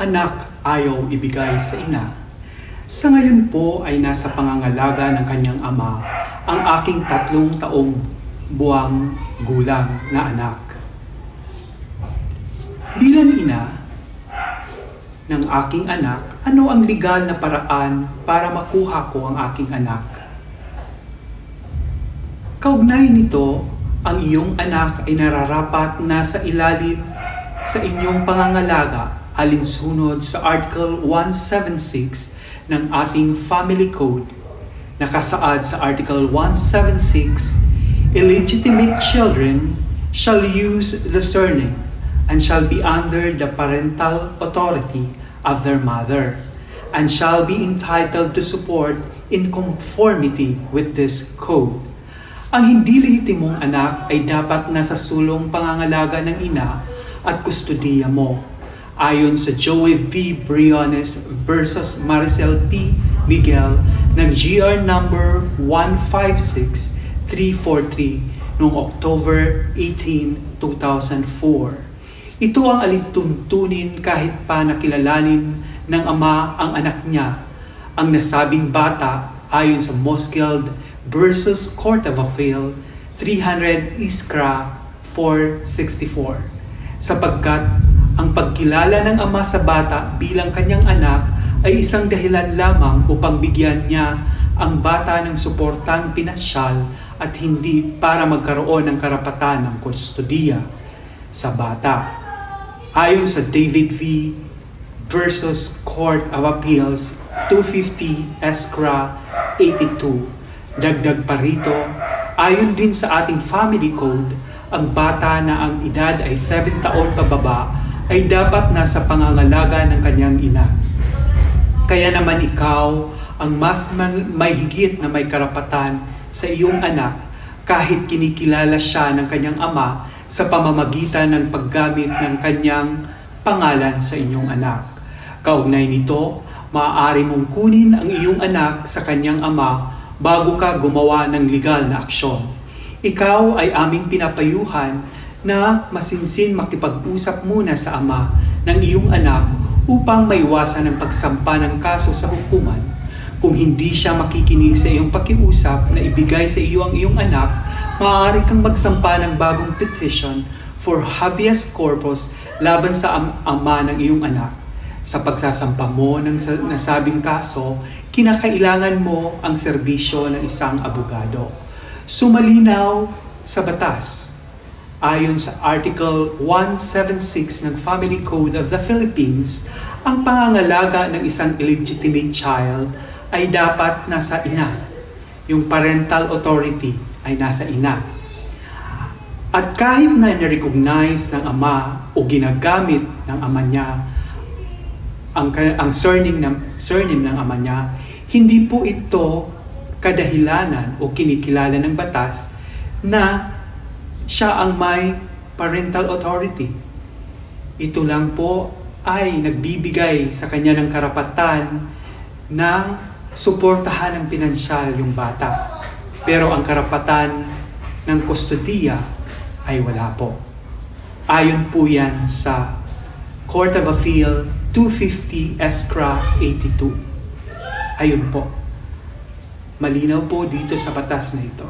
anak ayaw ibigay sa ina. Sa ngayon po ay nasa pangangalaga ng kanyang ama ang aking 3 taong buwang gulang na anak. Bilang ina ng aking anak, ano ang legal na paraan para makuha ko ang aking anak? Kaugnay nito, ang iyong anak ay nararapat na sa ilalim sa inyong pangangalaga alinsunod sa Article 176 ng ating Family Code. Nakasaad sa Article 176, illegitimate children shall use the surname and shall be under the parental authority of their mother, and shall be entitled to support in conformity with this code. Ang hindi lehitimong anak ay dapat nasa sulong pangangalaga ng ina at kustudiya mo, ayon sa Joey V. Briones versus Maricel P. Miguel ng GR number 156343 noong October 18, 2004. Ito ang alituntunin kahit pa nakilalanin ng ama ang anak niya. Ang nasabing bata ayon sa Moskeld versus Court of Appeal 300 Iskra 464. Sapagkat ang pagkilala ng ama sa bata bilang kanyang anak ay isang dahilan lamang upang bigyan niya ang bata ng suportang pinansyal at hindi para magkaroon ng karapatan ng kustudiya sa bata. Ayon sa David V. versus Court of Appeals 250 Eskra 82, dagdag pa rito, ayon din sa ating Family Code, ang bata na ang edad ay 7 taon pababa ay dapat nasa pangangalaga ng kanyang ina. Kaya naman ikaw ang mas may higit na may karapatan sa iyong anak kahit kinikilala siya ng kanyang ama sa pamamagitan ng paggamit ng kanyang pangalan sa inyong anak. Kaugnay nito, maaari mong kunin ang iyong anak sa kanyang ama bago ka gumawa ng legal na aksyon. Ikaw ay aming pinapayuhan na masinsin makipag-usap muna sa ama ng iyong anak upang maiwasan ang pagsampa ng kaso sa hukuman. Kung hindi siya makikinig sa iyong pakiusap na ibigay sa iyo ang iyong anak, maaari kang magsampa ng bagong petition for habeas corpus laban sa ama ng iyong anak. Sa pagsasampa mo ng nasabing kaso, kinakailangan mo ang serbisyo ng isang abogado. Sumalinaw sa batas. Ayon sa Article 176 ng Family Code of the Philippines, ang pangangalaga ng isang illegitimate child ay dapat nasa ina. Yung parental authority ay nasa ina. At kahit na na-recognize ng ama o ginagamit ng ama niya ang surname ng ama niya, hindi po ito kadahilanan o kinikilala ng batas na siya ang may parental authority. Ito lang po ay nagbibigay sa kanya ng karapatan na suportahan ng pinansyal yung bata. Pero ang karapatan ng kustudiya ay wala po. Ayon po yan sa Court of Appeal 250 Eskra 82. Ayun po. Malinaw po dito sa batas na ito.